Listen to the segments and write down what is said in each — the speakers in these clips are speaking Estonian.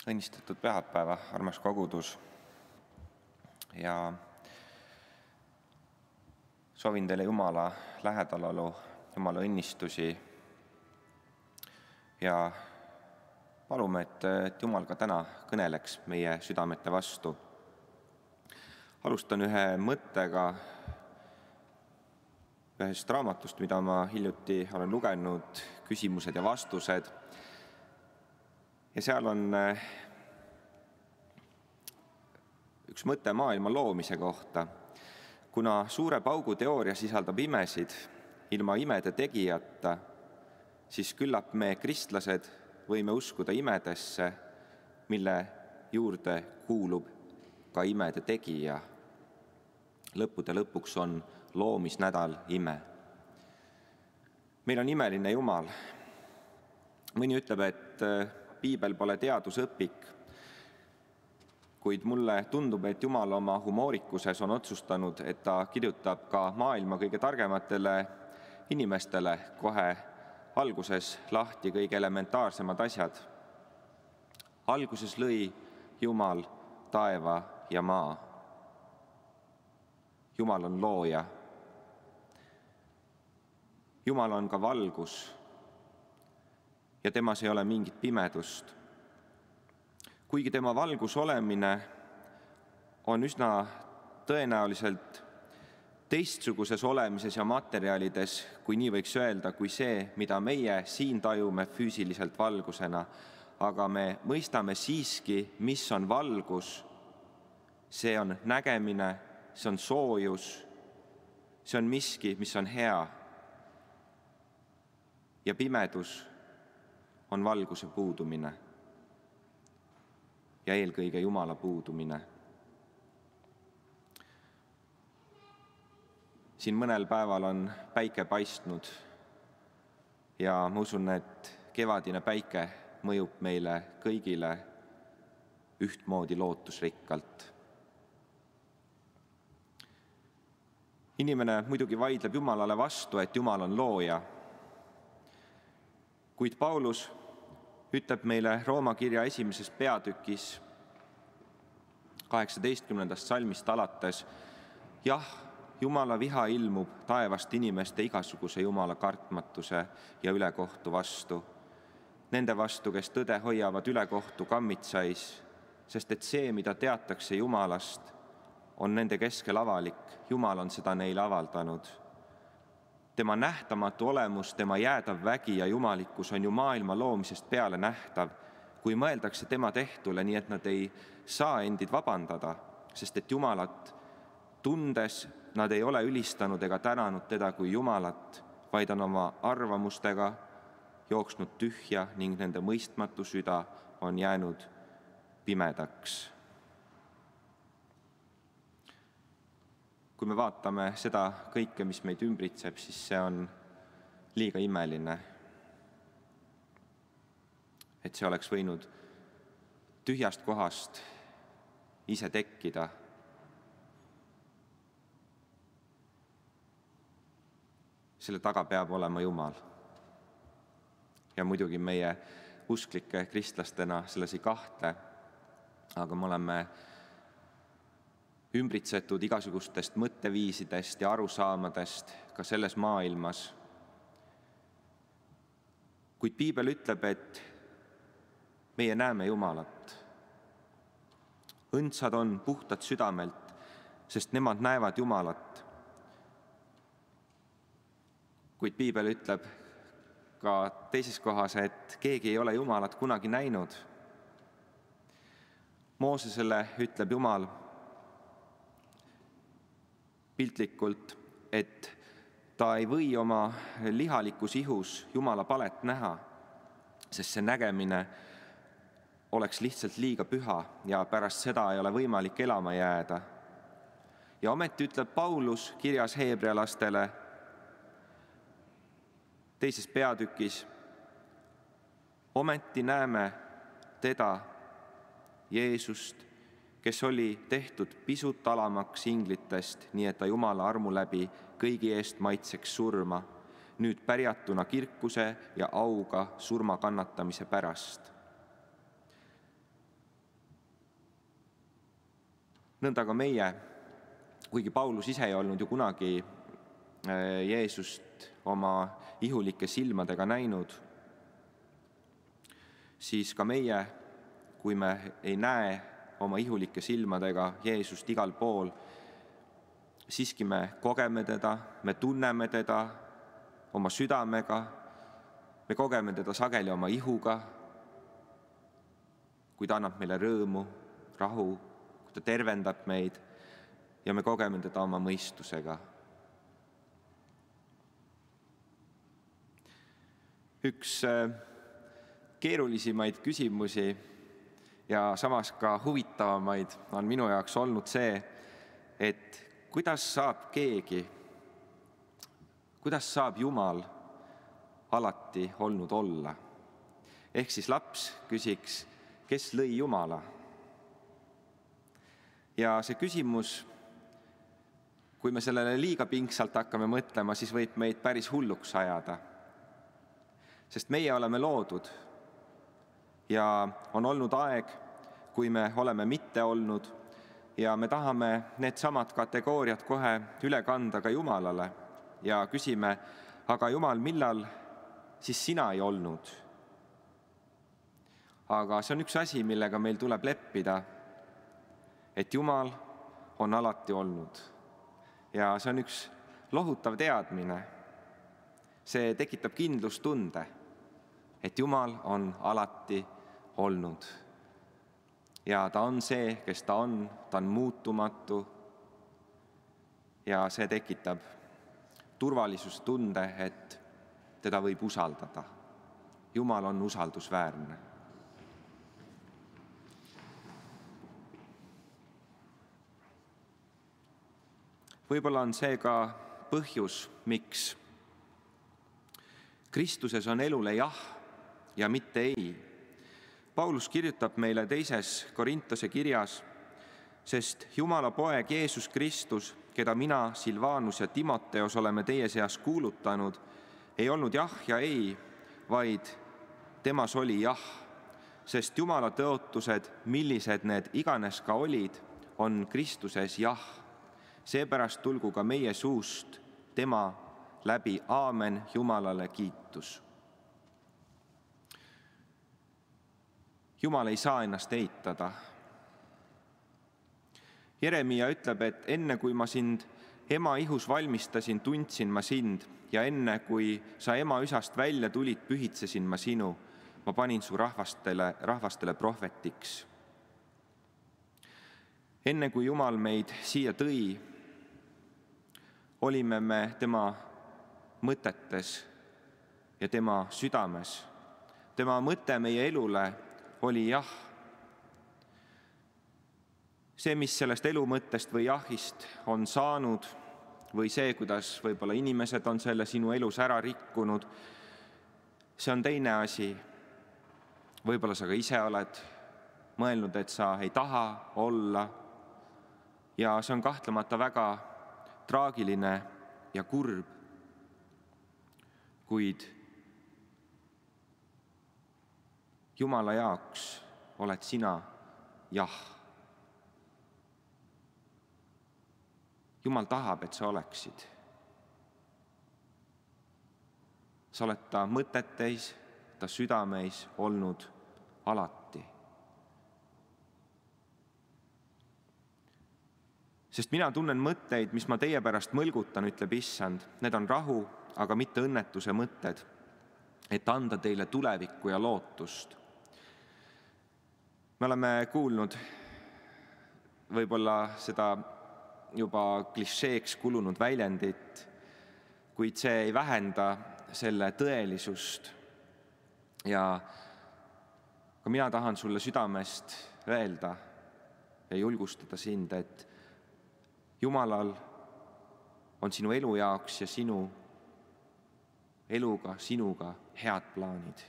Õnnistatud pühapäeva, armas kogudus, ja soovin teile Jumala lähedalolu, Jumala õnnistusi ja palume, et Jumal ka täna kõneleks meie südamete vastu. Alustan ühe mõttega ühest raamatust, mida ma hiljuti olen lugenud, Küsimused ja vastused. Ja seal on üks mõte maailma loomise kohta. Kuna suure paugu teooria sisaldab imesid ilma imede tegijata, siis küllap me kristlased võime uskuda imedesse, mille juurde kuulub ka imede tegija. Lõppude lõpuks on loomisnädal ime. Meil on imeline Jumal. Mõni ütleb, et Piibel pole teadusõpik, kuid mulle tundub, et Jumal oma humoorikuses on otsustanud, et ta kirjutab ka maailma kõige targematele inimestele kohe alguses lahti kõige elementaarsemad asjad. Alguses lõi Jumal taeva ja maa. Jumal on looja. Jumal on ka valgus ja temas ei ole mingit pimedust. Kuigi tema valgus olemine on üsna tõenäoliselt teistsuguses olemises ja materjalides, kui nii võiks öelda, kui see, mida meie siin tajume füüsiliselt valgusena, aga me mõistame siiski, mis on valgus. See on nägemine, see on soojus, see on miski, mis on hea. Ja pimedus on valguse puudumine ja eelkõige Jumala puudumine. Siin mõnel päeval on päike paistnud ja ma usun, et kevadine päike mõjub meile kõigile ühtmoodi lootusrikkalt. Inimene muidugi vaidleb Jumalale vastu, et Jumal on looja, kuid Paulus ütleb meile Rooma kirja 1. peatükis 18. salmist alates, jah, Jumala viha ilmub taevast inimeste igasuguse Jumala kartmatuse ja ülekohtu vastu. Nende vastu, kes tõde hoiavad ülekohtu kammitsais, sest et see, mida teatakse Jumalast, on nende keskel avalik. Jumal on seda neile avaldanud. Tema nähtamatu olemus, tema jäädav vägi ja jumalikkus on ju maailma loomisest peale nähtav, kui mõeldakse tema tehtule, nii et nad ei saa endid vabandada, sest et Jumalat tundes nad ei ole ülistanud ega tänanud teda kui Jumalat, vaid on oma arvamustega jooksnud tühja ning nende mõistmatu süda on jäänud pimedaks. Kui me vaatame seda kõike, mis meid ümbritseb, siis see on liiga imeline. Et see oleks võinud tühjast kohast ise tekkida. Selle taga peab olema Jumal. Ja muidugi meie usklike kristlastena selles ei kahtle, aga me oleme ümbritsetud igasugustest mõtteviisidest ja arusaamadest ka selles maailmas. Kuid Piibel ütleb, et meie näeme Jumalat. Õndsad on puhtad südamelt, sest nemad näevad Jumalat. Kuid Piibel ütleb ka teises kohas, et keegi ei ole Jumalat kunagi näinud. Moosesele ütleb Jumal piltlikult, et ta ei või oma lihalikus ihus Jumala palet näha, sest see nägemine oleks lihtsalt liiga püha ja pärast seda ei ole võimalik elama jääda. Ja ometi ütleb Paulus kirjas heebrealastele 2. peatükis, ometi näeme teda, Jeesust, kes oli tehtud pisut alamaks inglitest, nii et ta Jumala armu läbi kõigi eest maitseks surma, nüüd pärjatuna kirkuse ja auga surma kannatamise pärast. nõnda ka meie, kuigi Paulus ise ei olnud ju kunagi Jeesust oma ihulike silmadega näinud, siis ka meie, kui me ei näe oma ihulike silmadega Jeesust igal pool, siiski me kogeme teda, me tunneme teda oma südamega, me kogeme teda sageli oma ihuga, kui ta annab meile rõõmu, rahu, kui ta tervendab meid ja me kogeme teda oma mõistusega. Üks keerulisimaid küsimusi ja samas ka huvitavamaid on minu jaoks olnud see, et kuidas saab Jumal alati olnud olla? Ehk siis laps küsiks, kes lõi Jumala? Ja see küsimus, kui me sellele liiga pingsalt hakkame mõtlema, siis võib meid päris hulluks ajada. Sest meie oleme loodud ja on olnud aeg, kui me oleme mitte olnud ja me tahame need samad kategooriad kohe üle kanda ka Jumalale ja küsime, aga Jumal, millal siis sina ei olnud? Aga see on üks asi, millega meil tuleb leppida, et Jumal on alati olnud. Ja see on üks lohutav teadmine. See tekitab kindlustunde, et Jumal on alati olnud. Ja ta on see, kes ta on muutumatu ja see tekitab turvalisustunde, et teda võib usaldada. Jumal on usaldusväärne. Võib-olla on see ka põhjus, miks Kristuses on elule jah ja mitte ei. Paulus kirjutab meile 2. Korintuse kirjas, sest Jumala poeg Jeesus Kristus, keda mina, Silvanus ja Timoteos oleme teie seas kuulutanud, ei olnud jah ja ei, vaid temas oli jah, sest Jumala tõotused, millised need iganes ka olid, on Kristuses jah. Seepärast tulgu ka meie suust tema läbi aamen Jumalale kiitus. Jumal ei saa ennast eitada. Jeremia ütleb, et enne kui ma sind ema ihus valmistasin, tundsin ma sind ja enne kui sa ema üsast välja tulid, pühitsesin ma sinu. Ma panin su rahvastele prohvetiks. Enne kui Jumal meid siia tõi, olime me tema mõtetes ja tema südames. Tema mõte meie elule oli jah. See, mis sellest elu mõttest või jahist on saanud või see, kuidas võib-olla inimesed on selle sinu elus ära rikkunud, see on teine asi. Võib-olla sa ka ise oled mõelnud, et sa ei taha olla ja see on kahtlemata väga traagiline ja kurb, kuid Jumala jaoks oled sina jah. Jumal tahab, et sa oleksid. Sa oled ta mõteteis, ta südameis olnud alati. Sest mina tunnen mõtteid, mis ma teie pärast mõlgutan, ütleb Issand. Need on rahu, aga mitte õnnetuse mõtted, et anda teile tulevikku ja lootust. Me oleme kuulnud võib-olla seda juba klišeeks kulunud väljendit, kuid see ei vähenda selle tõelisust. Ja ka mina tahan sulle südamest öelda ja julgustada sind, et Jumalal on sinu elu jaoks ja sinu eluga, sinuga head plaanid.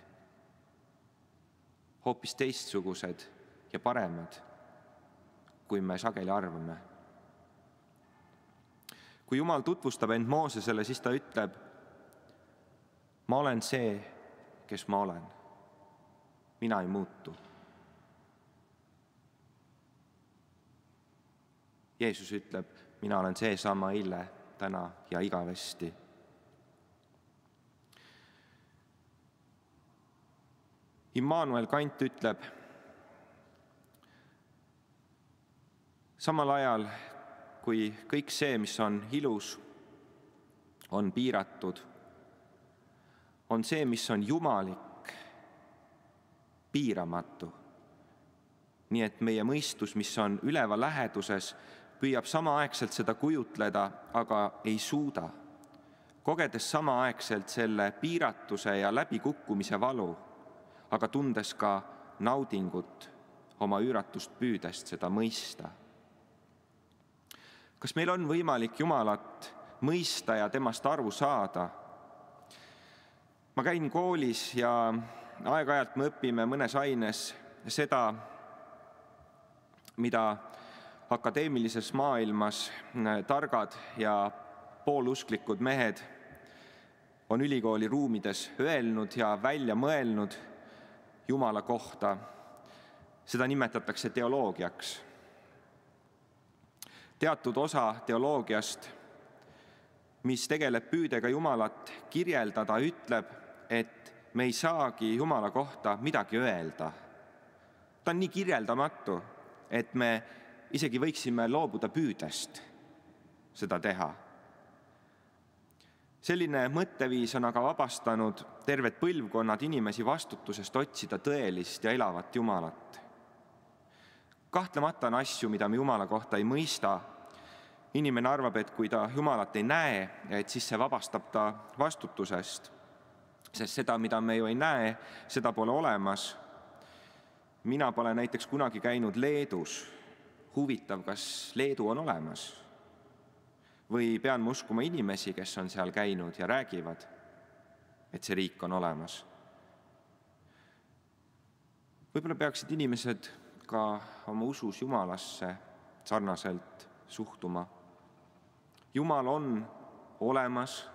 Hoopis teistsugused ja paremad, kui me sageli arvame. Kui Jumal tutvustab end Moosesele, siis ta ütleb, ma olen see, kes ma olen. Mina ei muutu. Jeesus ütleb, mina olen seesama eile, täna ja igavesti. Immanuel Kant ütleb, samal ajal, kui kõik see, mis on ilus, on piiratud, on see, mis on jumalik, piiramatu. Nii et meie mõistus, mis on üleva läheduses, püüab samaaegselt seda kujutleda, aga ei suuda. Kogedes samaaegselt selle piiratuse ja läbikukkumise valu, aga tundes ka naudingut oma üüratust püüdest seda mõista. Kas meil on võimalik Jumalat mõista ja temast aru saada? Ma käin koolis ja aeg-ajalt me õpime mõnes aines seda, mida akadeemilises maailmas targad ja poolusklikud mehed on ülikooli ruumides öelnud ja välja mõelnud Jumala kohta. Seda nimetatakse teoloogiaks. Teatud osa teoloogiast, mis tegeleb püüdega Jumalat kirjeldada, ütleb, et me ei saagi Jumala kohta midagi öelda. Ta on nii kirjeldamatu, et me isegi võiksime loobuda püüdest seda teha. Selline mõtteviis on aga vabastanud terved põlvkonnad inimesi vastutusest otsida tõelist ja elavat Jumalat. Kahtlemata on asju, mida me Jumala kohta ei mõista. Inimene arvab, et kui ta Jumalat ei näe, et siis see vabastab ta vastutusest. Sest seda, mida me ju ei näe, seda pole olemas. Mina pole näiteks kunagi käinud Leedus. Huvitav, kas Leedu on olemas? Või pean ma uskuma inimesi, kes on seal käinud ja räägivad, et see riik on olemas? Võib-olla peaksid inimesed ka oma usus Jumalasse sarnaselt suhtuma. Jumal on olemas,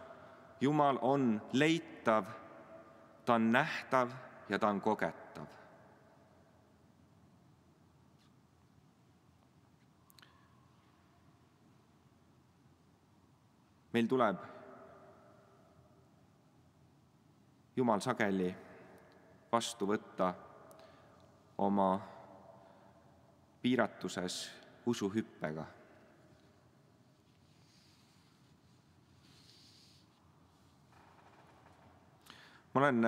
Jumal on leitav, ta on nähtav ja ta on kogetav. Meil tuleb Jumal sageli vastu võtta oma piiratuses usuhüppega. Ma olen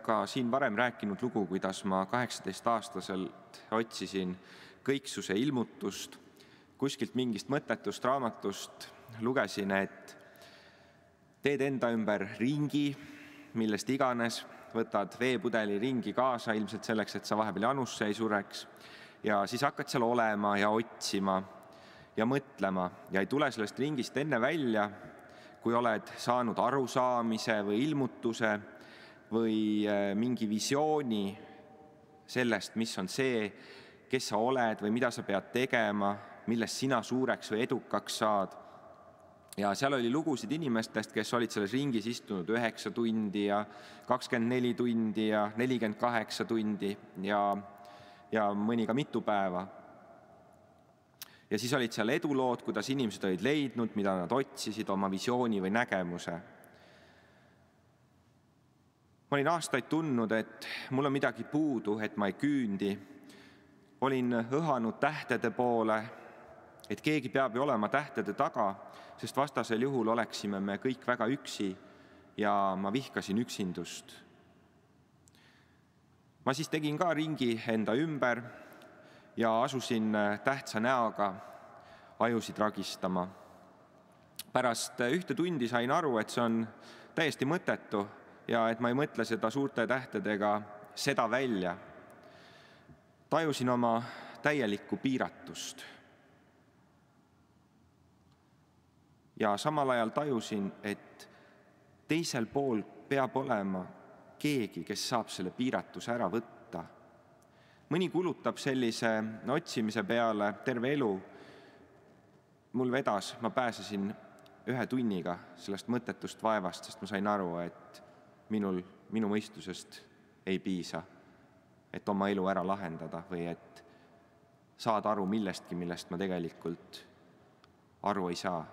ka siin varem rääkinud lugu, kuidas ma 18-aastaselt otsisin kõiksuse ilmutust. Kuskilt mingist mõttetust raamatust lugesin, et teed enda ümber ringi, millest iganes, võtad veepudeli ringi kaasa ilmselt selleks, et sa vahepeal janusse ei sureks, ja siis hakkad seal olema ja otsima ja mõtlema ja ei tule sellest ringist enne välja, kui oled saanud arusaamise või ilmutuse või mingi visiooni sellest, mis on see, kes sa oled või mida sa pead tegema, millest sina suureks või edukaks saad. Ja seal oli lugusid inimestest, kes olid selles ringis istunud 9 tundi ja 24 tundi ja 48 tundi ja mõni ka mitu päeva. Ja siis olid seal edulood, kuidas inimesed olid leidnud, mida nad otsisid, oma visiooni või nägemuse. Ma olin aastaid tundnud, et mul on midagi puudu, et ma ei küündi. Olin õhanud tähtede poole, et keegi peab ju olema tähtede taga, sest vastasel juhul oleksime me kõik väga üksi ja ma vihkasin üksindust. Ma siis tegin ka ringi enda ümber ja asusin tähtsa näoga ajusid ragistama. Pärast 1 tundi sain aru, et see on täiesti mõttetu ja et ma ei mõtle seda suurte tähtedega seda välja. Tajusin oma täielikku piiratust. Ja samal ajal tajusin, et teisel pool peab olema keegi, kes saab selle piiratuse ära võtta. Mõni kulutab sellise otsimise peale terve elu. Mul vedas, ma pääsesin 1 tunniga sellest mõttetust vaevast, sest ma sain aru, et minu mõistusest ei piisa, et oma elu ära lahendada või et saada aru millestki, millest ma tegelikult aru ei saa.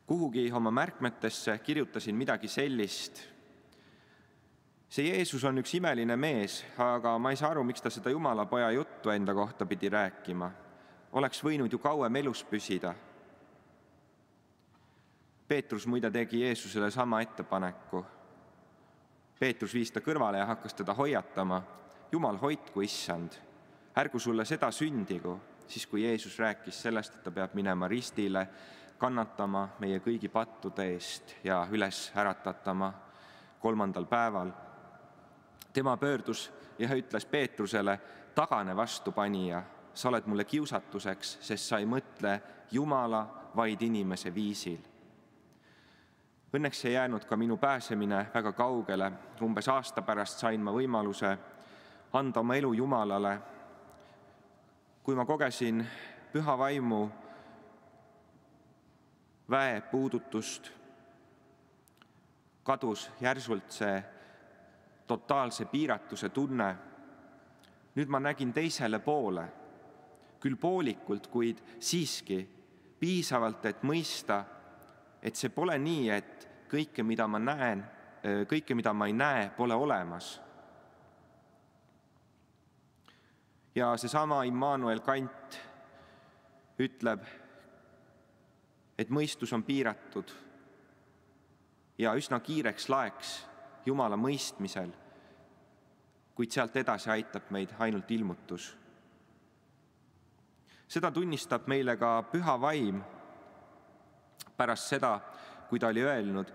Kuhugi oma märkmetesse kirjutasin midagi sellist. See Jeesus on üks imeline mees, aga ma ei saa aru, miks ta seda Jumala poja juttu enda kohta pidi rääkima. Oleks võinud ju kauem elus püsida. Peetrus muide tegi Jeesusele sama ettepaneku. Peetrus viis ta kõrvale ja hakkas teda hoiatama. Jumal hoidku, issand, ärgu sulle seda sündigu, siis kui Jeesus rääkis sellest, et ta peab minema ristile, kannatama meie kõigi pattude eest ja üles äratatama 3. päeval. Tema pöördus ja ütles Peetrusele, tagane vastupanija, sa oled mulle kiusatuseks, sest sa ei mõtle Jumala, vaid inimese viisil. Õnneks ei jäänud ka minu pääsemine väga kaugele. Umbes aasta pärast sain ma võimaluse anda oma elu Jumalale. Kui ma kogesin püha vaimu väe puudutust, kadus järsult see totaalse piiratuse tunne. Nüüd ma nägin teisele poole, küll poolikult, kuid siiski piisavalt, et mõista, et see pole nii, et kõike, mida ma näen, kõike, mida ma ei näe, pole olemas. Ja seesama Immanuel Kant ütleb, et mõistus on piiratud ja üsna kiireks laeks Jumala mõistmisel, kuid sealt edasi aitab meid ainult ilmutus. Seda tunnistab meile ka püha vaim pärast seda, kui ta oli öelnud,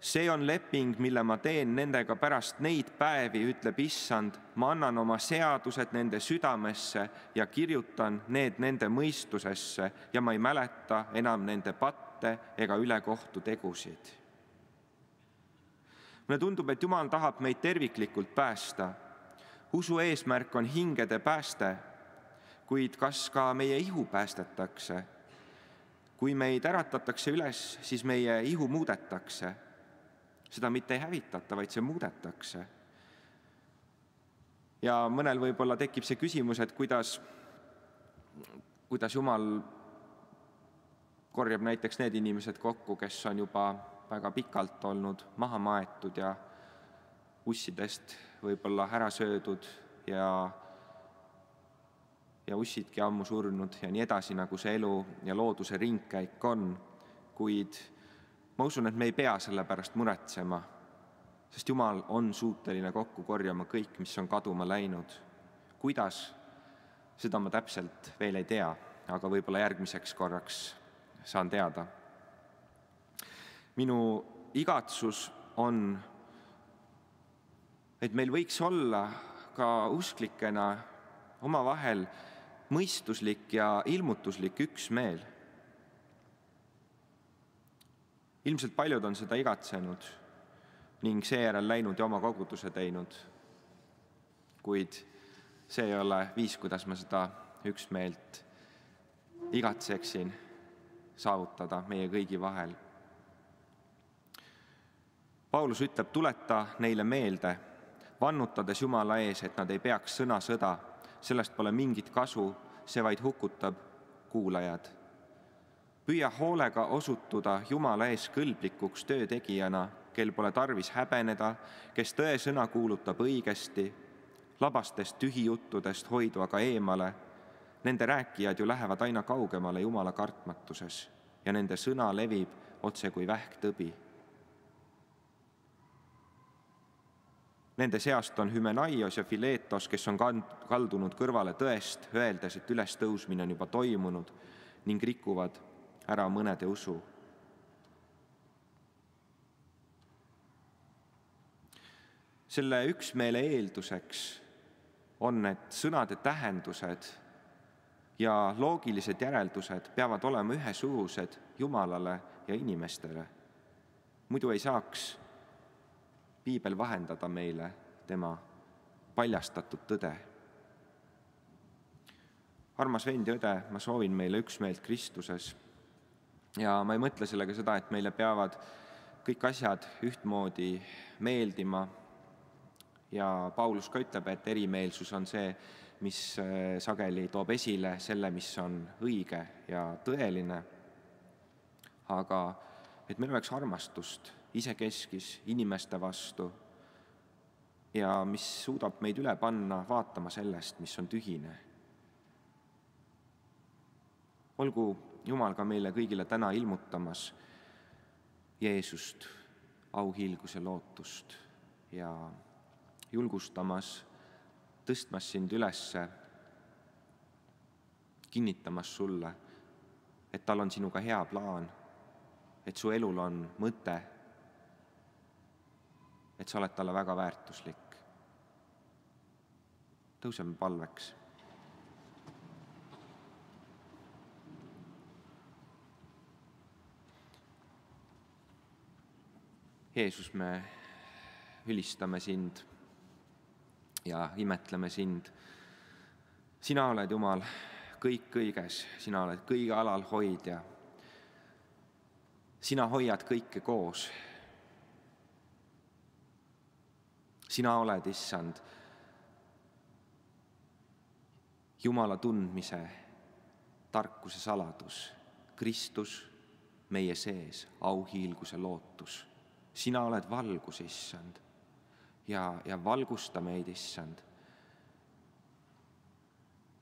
see on leping, mille ma teen nendega pärast neid päevi, ütleb issand, ma annan oma seadused nende südamesse ja kirjutan need nende mõistusesse ja ma ei mäleta enam nende patte ega ülekohtu tegusid. Mulle tundub, et Jumal tahab meid terviklikult päästa. Usu eesmärk on hingede pääste, kuid kas ka meie ihu päästetakse? Kui meid äratatakse üles, siis meie ihu muudetakse. Seda mitte ei hävitata, vaid see muudetakse. Ja mõnel võib-olla tekib see küsimus, et kuidas Jumal korjab näiteks need inimesed kokku, kes on juba väga pikalt olnud maha maetud ja ussidest võib-olla ära söödud ja ussidki ammu surnud ja nii edasi, nagu see elu ja looduse ringkäik on. Kuid ma usun, et me ei pea selle pärast muretsema, sest Jumal on suuteline kokku korjama kõik, mis on kaduma läinud. Kuidas? Seda ma täpselt veel ei tea, aga võib-olla järgmiseks korraks saan teada. Minu igatsus on, et meil võiks olla ka usklikena omavahel mõistuslik ja ilmutuslik üksmeel. Ilmselt paljud on seda igatsenud ning seejärel läinud ja oma koguduse teinud, kuid see ei ole viis, kuidas ma seda üksmeelt igatseksin saavutada meie kõigi vahel. Paulus ütleb, tuleta neile meelde, vannutades Jumala ees, et nad ei peaks sõda, sellest pole mingit kasu, see vaid hukutab kuulajad. Püüa hoolega osutuda Jumala ees kõlblikuks töötegijana, kel pole tarvis häbeneda, kes tõe sõna kuulutab õigesti, labastest tühijuttudest hoidu aga eemale. Nende rääkijad ju lähevad aina kaugemale Jumala kartmatuses ja nende sõna levib otse kui vähktõbi. Nende seast on Hymenaios ja Filetos, kes on kaldunud kõrvale tõest, öeldes, et ülestõusmine on juba toimunud ning rikuvad ära mõnede usu. Selle üksmeele eelduseks on, et sõnade tähendused ja loogilised järeldused peavad olema ühesugused Jumalale ja inimestele. Muidu ei saaks Piibel vahendada meile tema paljastatud tõde. Armas vend ja õde, ma soovin meile üksmeelt Kristuses. Ja ma ei mõtle sellega seda, et meile peavad kõik asjad ühtmoodi meeldima Ja Paulus ka ütleb, et erimeelsus on see, mis sageli toob esile selle, mis on õige ja tõeline, aga et meil oleks armastust isekeskis inimeste vastu ja mis suudab meid üle panna vaatama sellest, mis on tühine. Olgu Jumal ka meile kõigile täna ilmutamas Jeesust, auhiilguse lootust ja julgustamas, tõstmas sind ülesse, kinnitamas sulle, et tal on sinuga hea plaan, et su elul on mõte, et sa oled talle väga väärtuslik. Tõuseme palveks. Jeesus, me ülistame sind ja imetleme sind. Sina oled, Jumal, kõik kõiges, sina oled kõige alalhoidja. Sina hoiad kõike koos. Sina oled, Issand, Jumala tundmise tarkuse saladus, Kristus meie sees, auhiilguse lootus. Sina oled valgus, Issand, ja valgusta meid, Issand.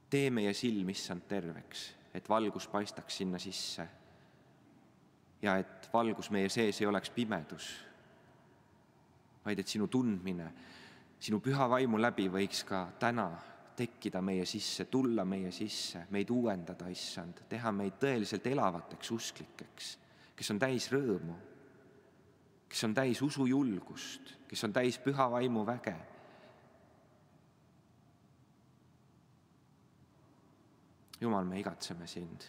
Tee meie silm, Issand, terveks, et valgus paistaks sinna sisse ja et valgus meie sees ei oleks pimedus, vaid et sinu tundmine, sinu püha vaimu läbi võiks ka täna tekkida meie sisse, tulla meie sisse, meid uuendada, Issand, teha meid tõeliselt elavateks usklikeks, kes on täis rõõmu, kes on täis usujulgust, kes on täis püha vaimu väge. Jumal, me igatseme sind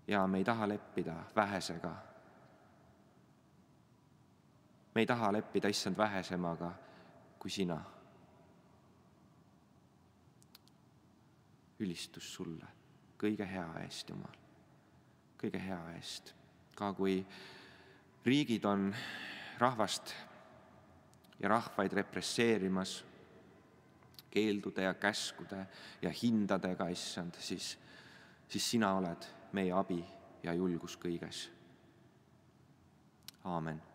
ja me ei taha leppida vähesega. Me ei taha leppida, Issand, vähesemaga kui sina. Ülistus sulle kõige hea eest, Jumal, kõige hea eest. Ka kui riigid on rahvast ja rahvaid represseerimas keeldude ja käskude ja hindadega, Issand, siis sina oled meie abi ja julgus kõiges. Aamen.